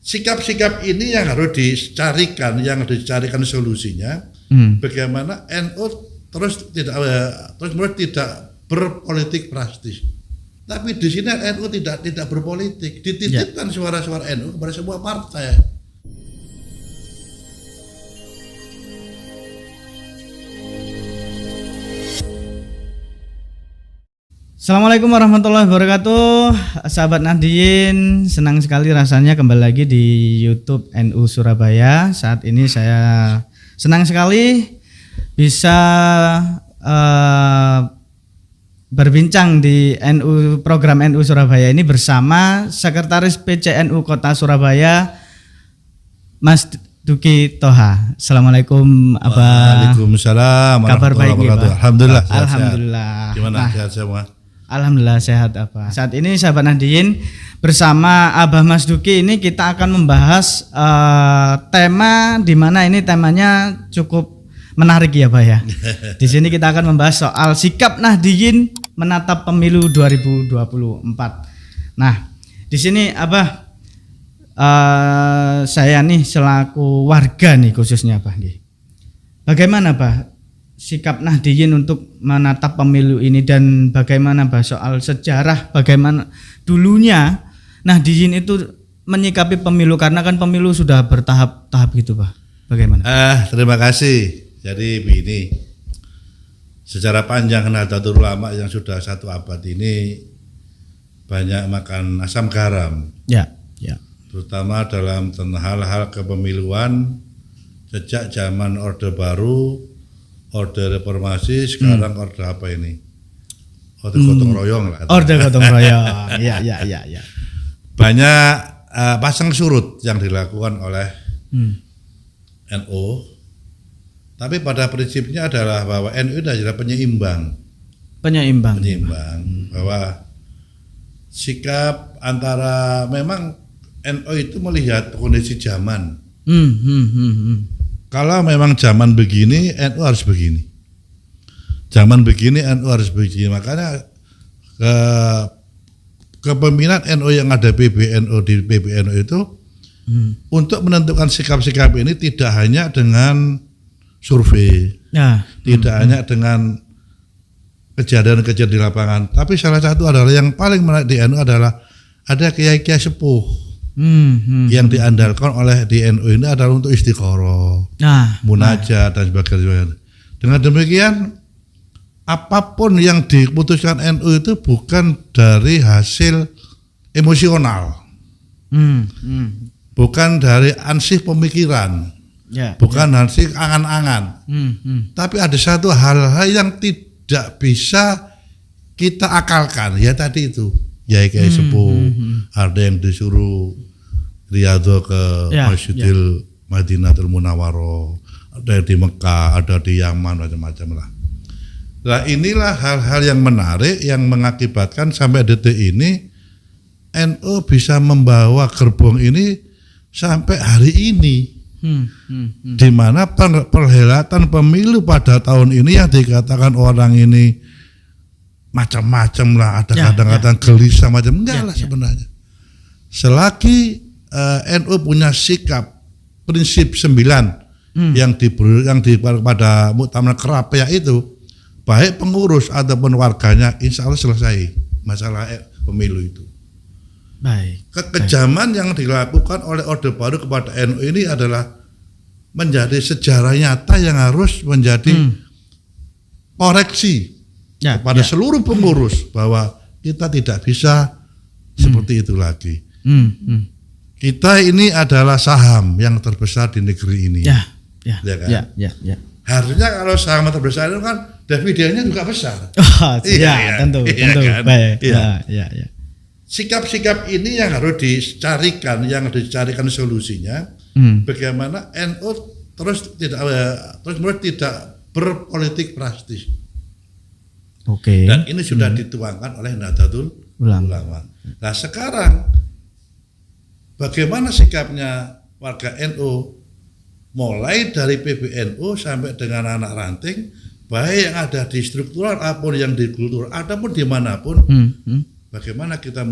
sikap-sikap ini yang harus dicarikan solusinya. Bagaimana NU terus tidak berpolitik praktis. Tapi di sini NU tidak berpolitik, dititipkan suara-suara NU kepada sebuah partai. Assalamualaikum warahmatullahi wabarakatuh. Sahabat Nahdien, senang sekali rasanya kembali lagi di YouTube NU Surabaya. Saat ini saya senang sekali bisa berbincang di program NU Surabaya ini bersama Sekretaris PCNU Kota Surabaya, Mas Duki Toha. Assalamualaikum Abah. Waalaikumsalam. Kabar baik ya, Pak? Alhamdulillah. Alhamdulillah. Gimana sehat semua? Alhamdulillah sehat Abah. Saat ini sahabat Nahdien bersama Abah Mas Duki ini kita akan membahas tema di mana ini temanya cukup menarik ya Abah ya. Di sini kita akan membahas soal sikap Nahdien menatap pemilu 2024. Nah, di sini Abah saya nih selaku warga nih khususnya Abah nih. Bagaimana Abah sikap Nahdien untuk menatap pemilu ini dan bagaimana Bah soal sejarah bagaimana dulunya Nahdien itu menyikapi pemilu karena kan pemilu sudah bertahap-tahap gitu Bah. Bagaimana? Terima kasih. Jadi begini, sejarah panjang Nahdlatul Ulama yang sudah 1 abad ini banyak makan asam garam. Ya. Terutama dalam hal-hal kepemiluan sejak zaman Orde Baru, Orde Reformasi, sekarang Orde apa ini? Orde Gotong Royong lah. Orde Gotong Royong. Ya. Banyak pasang surut yang dilakukan oleh NU. Tapi pada prinsipnya adalah bahwa NU adalah penyeimbang. Bahwa sikap antara memang NU itu melihat kondisi zaman. Kalau memang zaman begini, NU harus begini. Zaman begini, NU harus begini. Makanya kepemimpinan NU yang ada di PBNU itu untuk menentukan sikap-sikap ini tidak hanya dengan survei, tidak hanya dengan kejadian-kejadian di lapangan. Tapi salah satu adalah yang paling menarik di NU adalah ada kiai-kiai sepuh. Yang diandalkan oleh di NU ini adalah untuk istikharah, munajat dan sebagainya. Dengan demikian, apapun yang diputuskan NU itu bukan dari hasil emosional, bukan dari ansih pemikiran, bukan ansih angan-angan, tapi ada satu hal-hal yang tidak bisa kita akalkan. Ya tadi itu, ya kayak sepuh, ada yang disuruh Riyadhah ke Masjidil Madinatul Munawwarah, ada di Mekah, ada di Yaman, macam-macam lah. Nah inilah hal-hal yang menarik yang mengakibatkan sampai detik ini NU bisa membawa gerbong ini sampai hari ini, di mana perhelatan pemilu pada tahun ini yang dikatakan orang ini macam-macam lah, ada kadang-kadang gelisah macam enggak lah sebenarnya. Selagi NU punya sikap prinsip 9 yang diberi pada Muktamar Kerapia itu, baik pengurus ataupun warganya insya Allah selesai masalah pemilu itu. Baik. Kekejaman yang dilakukan oleh Orde Baru kepada NU ini adalah menjadi sejarah nyata yang harus menjadi koreksi kepada seluruh pengurus bahwa kita tidak bisa seperti itu lagi. Kita ini adalah saham yang terbesar di negeri ini. Ya kan? Harusnya kalau saham terbesar itu kan dividennya juga besar. Tentu. Kan? Baik. Ya. Sikap-sikap ini yang harus dicarikan solusinya. Bagaimana NU terus tidak berpolitik praktis. Dan ini sudah dituangkan oleh Nahdlatul Ulama. Nah sekarang bagaimana sikapnya warga NU mulai dari PBNU sampai dengan anak ranting, baik yang ada di struktural ataupun yang di kultur ataupun dimanapun, bagaimana kita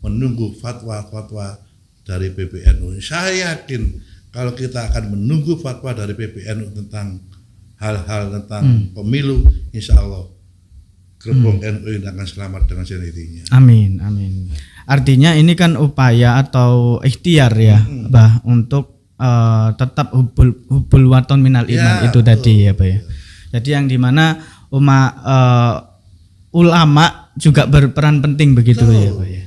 menunggu fatwa-fatwa dari PBNU. Saya yakin kalau kita akan menunggu fatwa dari PBNU tentang hal-hal tentang pemilu, insya Allah gerbong NU ini akan selamat dengan sendirinya. Amin, amin. Artinya ini kan upaya atau ikhtiar ya, Bah, untuk tetap hubul waton minal iman itu betul, tadi ya, Bah ya. Jadi yang dimana ulama juga berperan penting begitu betul. Ya, Bah ya.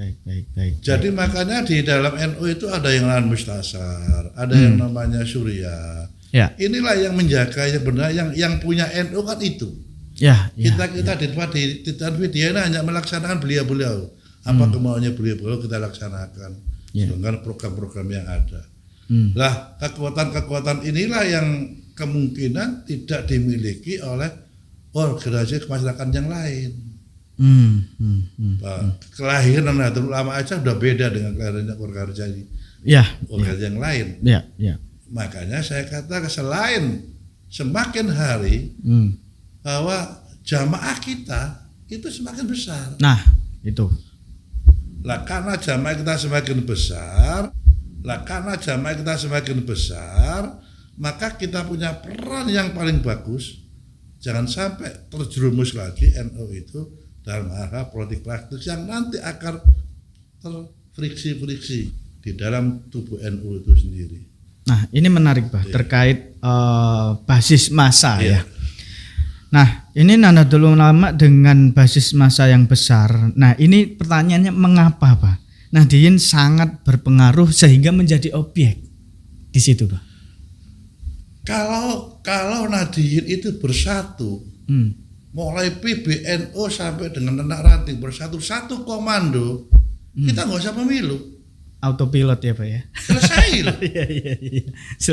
Baik. Jadi makanya di dalam NU itu ada yang namanya mustasar, ada yang namanya surya. Ya. Inilah yang menjaga yang benar, yang punya NU kan itu. Ya. Kita di video ini hanya melaksanakan beliau-beliau. Apa kemauannya beliau-beliau kita laksanakan dengan program-program yang ada. Lah kekuatan-kekuatan inilah yang kemungkinan tidak dimiliki oleh organisasi kemasyarakatan yang lain. Kelahiran Nahdlatul Ulama aja udah beda dengan kelahiran organisasi yang lain. Makanya saya katakan selain semakin hari bahwa jamaah kita itu semakin besar. Nah itu. Lah karena jamaah kita semakin besar, maka kita punya peran yang paling bagus. Jangan sampai terjerumus lagi NU itu dalam hal politik praktis yang nanti akan terfriksi-friksi di dalam tubuh NU itu sendiri. Nah ini menarik Bah, terkait basis massa ya. Nah ini Nahdlatul Ulama dengan basis massa yang besar. Nah ini pertanyaannya mengapa Pak Nahdien sangat berpengaruh sehingga menjadi objek di situ Pak? Kalau Nahdien itu bersatu, mulai PBNU sampai dengan anak ranting bersatu satu komando, kita nggak usah pemilu. Autopilot ya Pak ya. Selesai loh. Iya.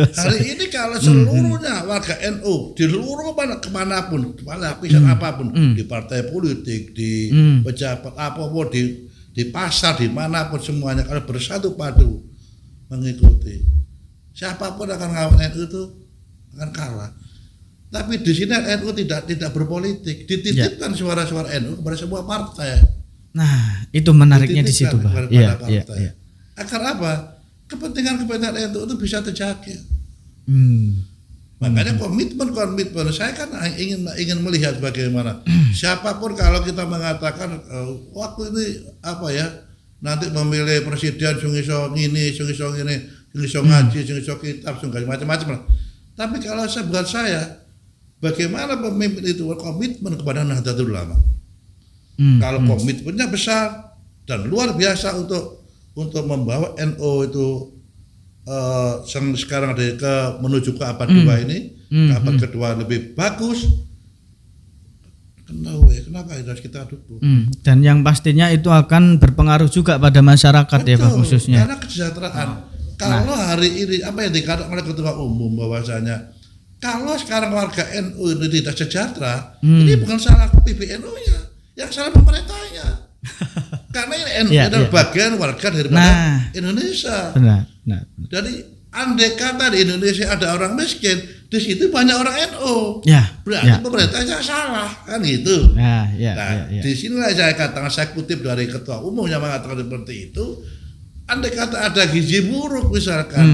Hari ini kalau seluruhnya warga NU di seluruh kemanapun, lapisan apapun, di partai politik, di pejabat apapun, di pasar, dimanapun semuanya kalau bersatu padu mengikuti, siapapun akan ngawal NU itu akan kalah. Tapi di sini NU tidak berpolitik, dititipkan suara-suara NU kepada sebuah partai. Nah itu menariknya di situ Pak. Iya. Agar apa? Kepentingan NU itu bisa terjaga. Makanya komitmen saya kan ingin melihat bagaimana siapapun kalau kita mengatakan waktu ini apa ya nanti memilih presiden sung-iso ini, sung-iso ngaji, sung-iso kitab, sung macam-macam. Tapi kalau buat saya bagaimana pemimpin itu komitmen kepada Nahdlatul Ulama. Kalau komitmennya besar dan luar biasa untuk membawa NU itu sekarang menuju ke abad kedua ini, ke abad kedua lebih bagus. Kenapa harus kita dukung? Dan yang pastinya itu akan berpengaruh juga pada masyarakat. Betul, ya Pak khususnya. Karena kesejahteraan. Kalau hari ini apa yang dikatakan oleh Ketua Umum bahwasanya kalau sekarang warga NU itu tidak sejahtera, ini bukan salah PBNU-nya, yang salah pemerintahnya. Karena ini NU adalah bagian warga daripada Indonesia. Benar. Jadi andai kata di Indonesia ada orang miskin, di situ banyak orang NU. Berarti pemerintahnya salah, kan gitu. Di sinilah saya katakan, saya kutip dari Ketua Umum yang mengatakan seperti itu. Andai kata ada gizi buruk misalkan,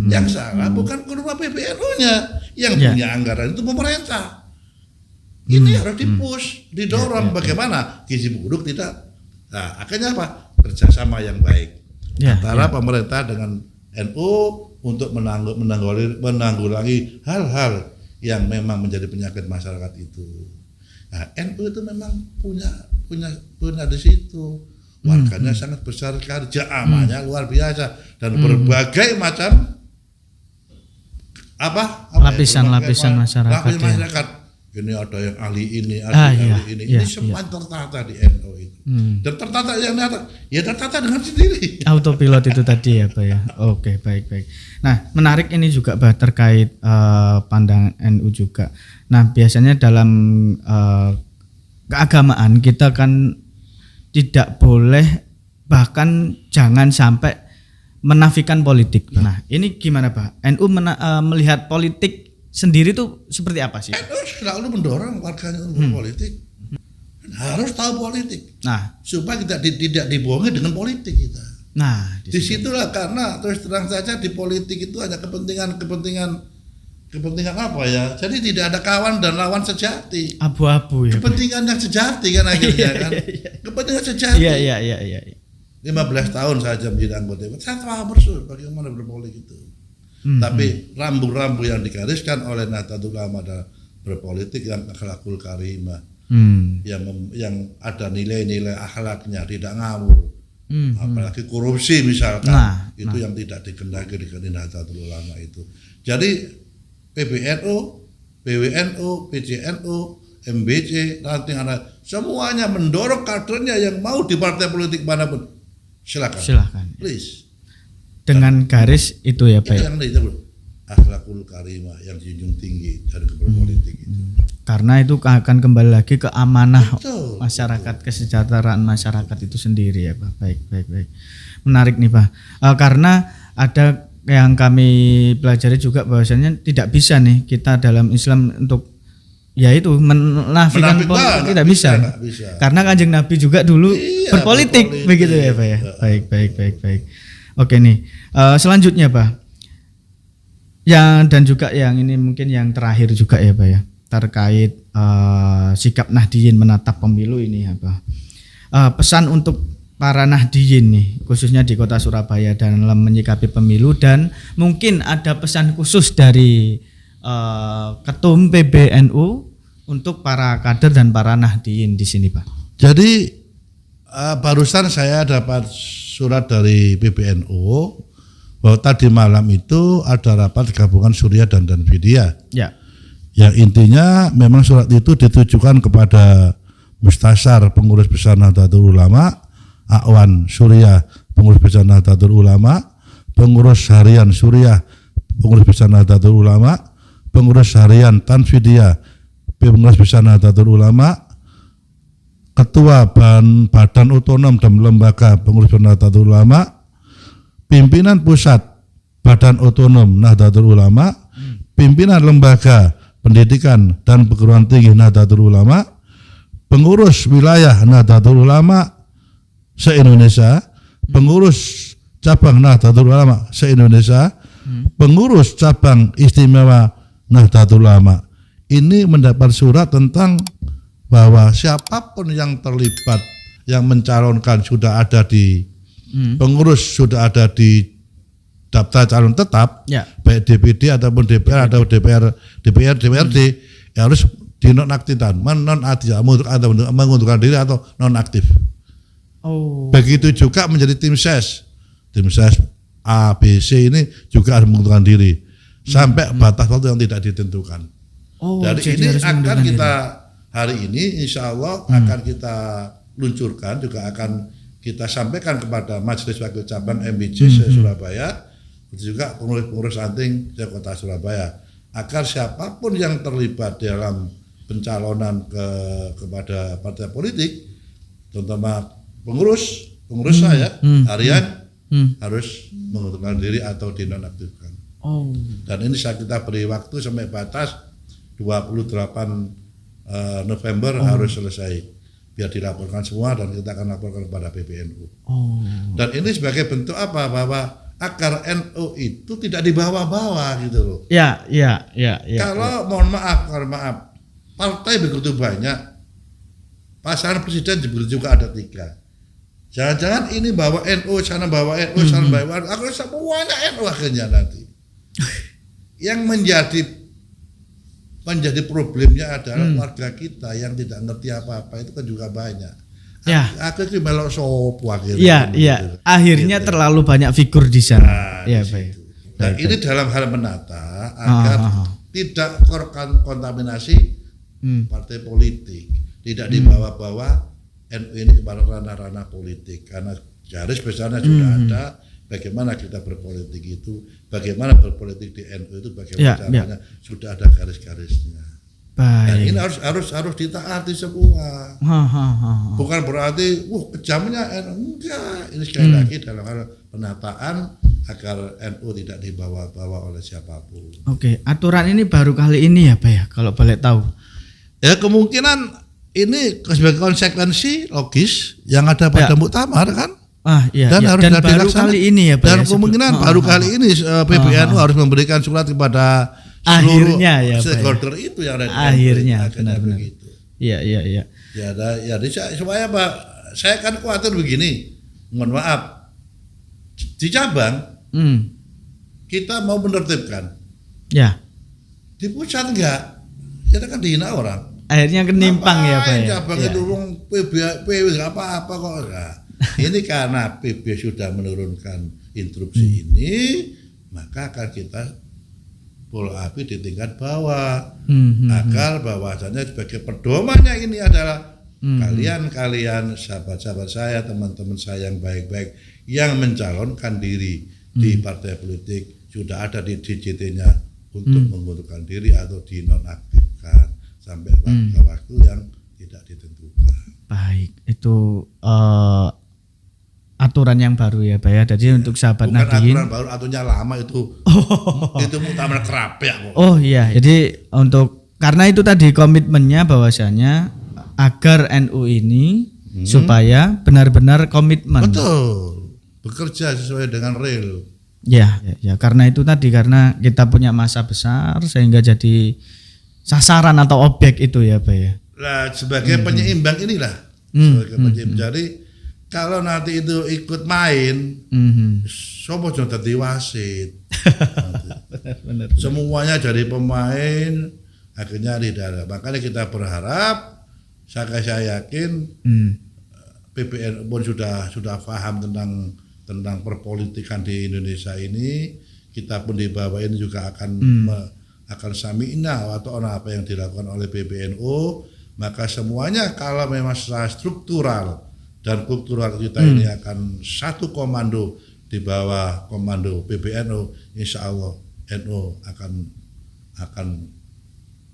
yang salah bukan kurma PBNU-nya, yang punya anggaran itu pemerintah. Ini harus dipush, didorong bagaimana gizi buruk tidak. Nah, akhirnya apa? Kerjasama yang baik antara pemerintah dengan NU untuk menanggulangi hal-hal yang memang menjadi penyakit masyarakat itu. Nah, NU itu memang punya di situ. Warganya sangat besar sekali, jamaahnya luar biasa dan berbagai macam lapisan masyarakat. Ini ada yang ahli ini, ini semua tertata di NU itu. Dan tertata yang ada, tertata dengan sendiri. Autopilot itu tadi ya Pak ya. Oke, baik. Nah, menarik ini juga Pak terkait pandangan NU juga. Nah, biasanya dalam keagamaan kita kan tidak boleh bahkan jangan sampai menafikan politik. Nah, ini gimana Pak? NU melihat politik sendiri tuh seperti apa sih? NU selalu mendorong warganya untuk berpolitik. Harus tahu politik. Nah, supaya kita tidak dibohongi dengan politik kita. Nah, disitulah karena terus terang saja di politik itu hanya kepentingan apa ya? Jadi tidak ada kawan dan lawan sejati. Abu-abu ya. Kepentingan yang sejati kan akhirnya kan. Kepentingan sejati. Iya. 15 tahun saja menjadi anggota. Saya paham persis bagaimana berpolitik itu. Tapi rambu-rambu yang digariskan oleh Nahdlatul Ulama adalah berpolitik yang akhlakul karimah. Yang ada nilai-nilai akhlaknya, tidak ngawur. Apalagi korupsi misalkan. Itu yang tidak dikehendaki di Nahdlatul Ulama itu. Jadi PBNU, PWNU, PJNU, MBC, ranting anak semuanya mendorong kadernya yang mau di partai politik manapun. Silakan. Please. Dengan garis itu ya Pak. Yang itu akhlakul karimah yang dijunjung tinggi dari berpolitik itu. Karena itu akan kembali lagi ke amanah masyarakat, kesejahteraan masyarakat itu sendiri ya Pak. Baik. Menarik nih Pak. Karena ada yang kami pelajari juga bahwasanya tidak bisa nih kita dalam Islam untuk yaitu menafikan politik tidak bisa. Karena Kanjeng Nabi juga dulu berpolitik begitu ya Pak ya. Baik. Oke nih. Selanjutnya Pak. Dan juga yang ini mungkin yang terakhir juga ya Pak ya. Terkait sikap Nahdliyin menatap pemilu ini apa? Pesan untuk para Nahdliyin nih khususnya di Kota Surabaya dalam menyikapi pemilu dan mungkin ada pesan khusus dari Ketum PBNU untuk para kader dan para Nahdliyin di sini Pak. Jadi barusan saya dapat surat dari PBNU bahwa tadi malam itu ada rapat gabungan Suriah dan Danvidya. Ya. Yang intinya memang surat itu ditujukan kepada Mustasar Pengurus Besar Nahdlatul Ulama, Akwan Suriah Pengurus Besar Nahdlatul Ulama, Pengurus Harian Suriah Pengurus Besar Nahdlatul Ulama, Pengurus Harian Danvidya Pengurus Besar Nahdlatul Ulama, Ketua Badan Otonom dan Lembaga Pengurus Besar Nahdlatul Ulama, Pimpinan Pusat Badan Otonom Nahdlatul Ulama, Pimpinan Lembaga Pendidikan dan Perguruan Tinggi Nahdlatul Ulama, Pengurus Wilayah Nahdlatul Ulama se-Indonesia, Pengurus Cabang Nahdlatul Ulama se-Indonesia, Pengurus Cabang Istimewa Nahdlatul Ulama. Ini mendapat surat tentang bahwa siapapun yang terlibat yang mencalonkan sudah ada di pengurus sudah ada di daftar calon tetap, baik DPD ataupun DPR atau DPRD harus dinonaktifkan, mengundurkan diri atau nonaktif. Begitu juga menjadi tim ses A, B, C ini juga harus mengundurkan diri sampai batas waktu yang tidak ditentukan. Dari ini akan kita hari ini insya Allah akan kita luncurkan, juga akan kita sampaikan kepada Majelis Wakil Cabang MBC Surabaya, juga pengurus-pengurus ranting di Kota Surabaya, agar siapapun yang terlibat dalam pencalonan kepada partai politik, terutama pengurus saya harian harus mengundurkan diri atau dinonaktifkan. Dan ini kita beri waktu sampai batas 28 November harus selesai, biar dilaporkan semua dan kita akan laporkan kepada PBNU. Dan ini sebagai bentuk apa? Bahwa agar NU itu tidak dibawa-bawa gitu loh. Ya. Kalau mohon maaf, partai begitu banyak, pasangan presiden juga ada 3. Jangan-jangan ini bawa NU, sana bawa NU, sana bawa NU, aku semuanya NU akhirnya nanti. Yang menjadi problemnya adalah warga kita yang tidak ngerti apa-apa itu kan juga banyak. Aku itu melok sopo akhirnya. Iya. Akhirnya gitu. Terlalu banyak figur di sana. Baik. Dan ini dalam hal menata agar tidak kontaminasi partai politik, tidak dibawa-bawa NU ini kepada ranah-ranah politik, karena garis besarnya sudah ada. Bagaimana kita berpolitik itu, bagaimana berpolitik di NU itu, bagaimana caranya, sudah ada garis-garisnya. Dan ini harus ditaati semua. Bukan berarti kejamnya NU, enggak. Ini sekali lagi dalam hal penataan agar NU tidak dibawa-bawa oleh siapapun. Oke, aturan ini baru kali ini ya Pak ya, kalau boleh tahu. Ya kemungkinan ini sebagai konsekuensi logis yang ada pada muktamar kan. Dan harus dan baru kali ini ya Pak. Dan kemungkinan baru kali ini PBNU harus memberikan surat kepada seluruh stakeholder itu yang ada di akhirnya benar-benar begitu. Iya. Ya, supaya Pak, saya kan khawatir begini. Mohon maaf. Di cabang kita mau menertibkan. Ya. Di pusat enggak. Kita kan dihina orang. Akhirnya kenimpang ya Pak. Cabang itu PW enggak apa-apa kok enggak. Ini karena PB sudah menurunkan instruksi ini, maka akan kita bola api di tingkat bawah. Agar bahwasannya sebagai pedomannya ini adalah kalian sahabat-sahabat saya, teman-teman saya yang baik-baik yang mencalonkan diri di partai politik sudah ada di DJT-nya untuk mengundurkan diri atau dinonaktifkan sampai waktu yang tidak ditentukan. Baik, itu aturan yang baru ya Pak ya. Jadi untuk sahabat bukan Nahdien. Aturan baru, aturannya lama itu. Itu muktamar kerapia kok. Oh iya, jadi karena itu tadi komitmennya bahwasanya agar NU ini supaya benar-benar komitmen. Betul. Bekerja sesuai dengan real. Ya, karena itu tadi, karena kita punya masa besar sehingga jadi sasaran atau objek itu ya Pak ya. Nah, sebagai penyeimbang inilah. Sebagai penyeimbang. Jadi kalau nanti itu ikut main, sopo jangan dadi wasit. Benar. Semuanya dari pemain akhirnya tidak ada. Makanya kita berharap, saya yakin PBNU pun sudah paham tentang perpolitikan di Indonesia ini. Kita pun di bawah ini juga akan sami'na atau apa yang dilakukan oleh PBNU. Maka semuanya kalau memang secara struktural dan kultural kita ini akan satu komando di bawah komando PBNU, insya Allah NU akan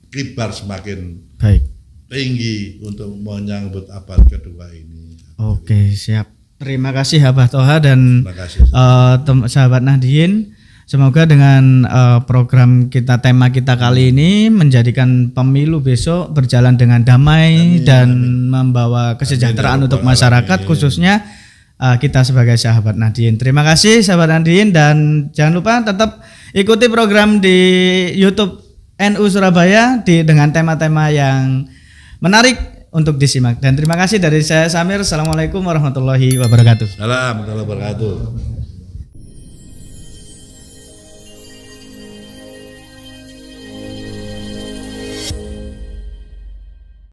kibar semakin baik tinggi untuk menyambut abad kedua ini. Oke, siap. Terima kasih Abah Toha dan sahabat Nahdien. Semoga dengan program kita, tema kita kali ini menjadikan pemilu besok berjalan dengan damai dan membawa kesejahteraan untuk masyarakat, khususnya kita sebagai sahabat Nahdien. Terima kasih sahabat Nahdien, dan jangan lupa tetap ikuti program di YouTube NU Surabaya dengan tema-tema yang menarik untuk disimak. Dan terima kasih dari saya Samir. Assalamualaikum warahmatullahi wabarakatuh. Assalamualaikum warahmatullahi wabarakatuh.